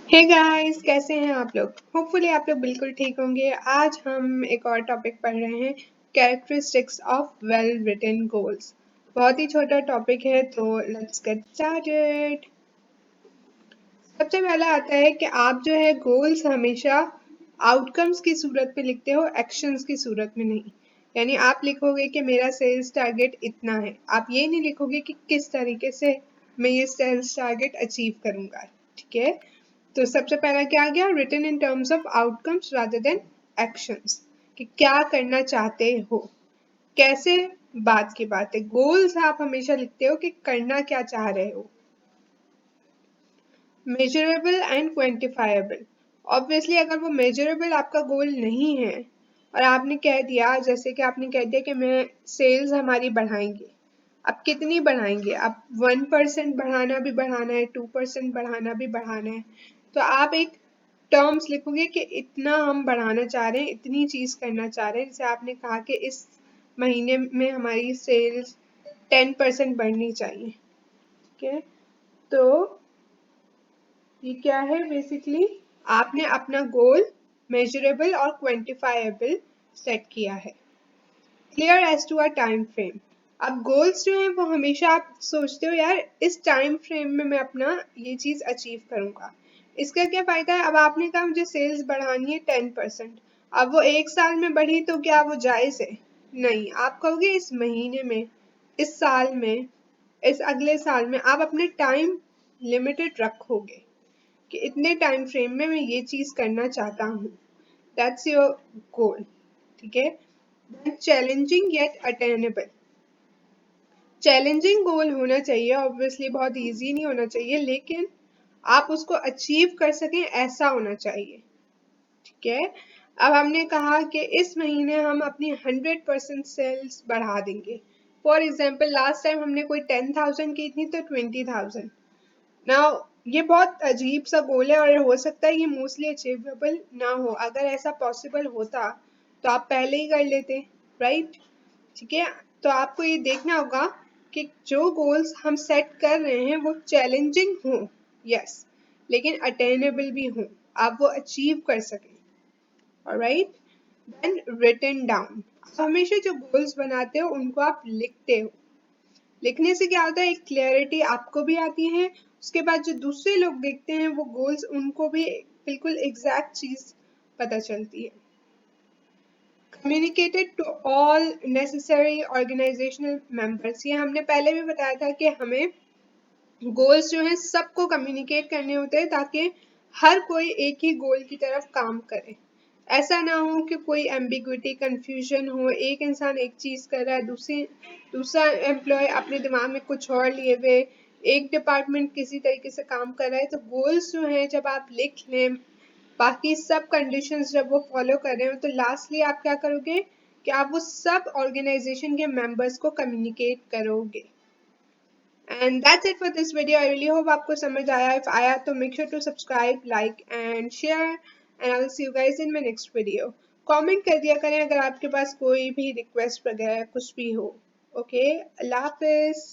Hey guys, कैसे हैं आप लोग? होपफुली आप लोग बिल्कुल ठीक होंगे। आज हम एक और टॉपिक पढ़ रहे हैं, characteristics of well written goals. बहुत ही छोटा टॉपिक है, तो लेट्स गेट स्टार्टेड। सबसे पहला आता है कि आप जो है गोल्स हमेशा आउटकम्स की सूरत में लिखते हो, एक्शंस की सूरत में नहीं। यानी आप लिखोगे कि मेरा सेल्स टारगेट इतना है, आप ये नहीं लिखोगे कि किस तरीके से मैं ये सेल्स टारगेट अचीव करूंगा। ठीक है, तो सबसे पहला क्या आ गया, written in terms of outcomes rather than actions, कि क्या करना चाहते हो, कैसे, बात की बात है। गोल्स आप हमेशा लिखते हो कि करना क्या चाह रहे हो। मेजरेबल एंड क्वेंटिफाइबल, ऑब्वियसली अगर वो मेजरेबल आपका गोल नहीं है और आपने कह दिया, जैसे कि आपने कह दिया कि मैं सेल्स हमारी बढ़ाएंगे, अब कितनी बढ़ाएंगे, अब 1% बढ़ाना भी बढ़ाना है, 2% बढ़ाना भी बढ़ाना है, तो आप एक टर्म्स लिखोगे कि इतना हम बढ़ाना चाह रहे हैं, इतनी चीज करना चाह रहे हैं। जैसे आपने कहा कि इस महीने में हमारी सेल्स 10% बढ़नी चाहिए। ठीक है, तो ये क्या है, बेसिकली आपने अपना गोल मेजरेबल और क्वांटिफाइबल सेट किया है। Clear as to a time frame, अब गोल्स जो है वो हमेशा आप सोचते हो यार इस टाइम फ्रेम में मैं अपना ये चीज अचीव करूंगा। इसका क्या फायदा है, अब आपने कहा मुझे सेल्स बढ़ानी है 10%, अब वो एक साल में बढ़ी तो क्या वो जायज है? नहीं, आप कहोगे इस महीने में, इस साल में, इस अगले साल में आप अपने टाइम लिमिटेड रखोगे कि इतने टाइम फ्रेम में मैं ये चीज करना चाहता हूँ। That's your goal. ठीक है, चैलेंजिंग येट अटेनेबल, चैलेंजिंग गोल होना चाहिए, ऑब्वियसली बहुत इजी नहीं होना चाहिए, लेकिन आप उसको अचीव कर सकें ऐसा होना चाहिए। ठीक है, अब हमने कहा कि इस महीने हम अपनी 100% सेल्स बढ़ा देंगे। फॉर एग्जाम्पल लास्ट टाइम हमने कोई 10,000 की थी तो 20,000। नाउ ये बहुत अजीब सा गोल है और हो सकता है ये मोस्टली अचीवेबल ना हो। अगर ऐसा पॉसिबल होता तो आप पहले ही कर लेते, राइट? ठीक है, तो आपको ये देखना होगा कि जो गोल्स हम सेट कर रहे हैं वो चैलेंजिंग हों, यस, लेकिन अटेनेबल भी हों, आप वो अचीव कर सकें। ऑलराइट, देन रिटन डाउन, हमेशा जो गोल्स बनाते हो उनको आप लिखते हो। लिखने से क्या होता है, एक क्लैरिटी आपको भी आती है, उसके बाद जो दूसरे लोग देखते हैं वो गोल्स उनको भी बिल्कुल एग्जैक्ट चीज पता चलती है। Communicated to all necessary organisational members, ये हमने पहले भी बताया था कि हमें गोल्स जो हैं सबको कम्युनिकेट करने होते हैं ताकि हर कोई एक ही गोल की तरफ काम करे। ऐसा ना हो कि कोई एम्बिग्विटी, कंफ्यूजन हो, एक इंसान एक चीज कर रहा है, दूसरा एम्प्लॉय अपने दिमाग में कुछ और लिए हुए, एक डिपार्टमेंट किसी तरीके से काम कर रहा है। तो गोल्स जो हैं जब आप लिख लें, बाकी सब कंडीशंस जब वो फॉलो कर रहे हो, तो लास्टली आप क्या करोगे कि आप वो सब ऑर्गेनाइजेशन के मेंबर्स को कम्युनिकेट करोगे। And that's it for this video. I really hope आपको समझ आया। If आया तो make sure to subscribe, like and share. And I will see you guys in my next video. Comment कर दिया करें अगर आपके पास कोई भी request वगैरह कुछ भी हो। Okay, अल्लाह हाफिज।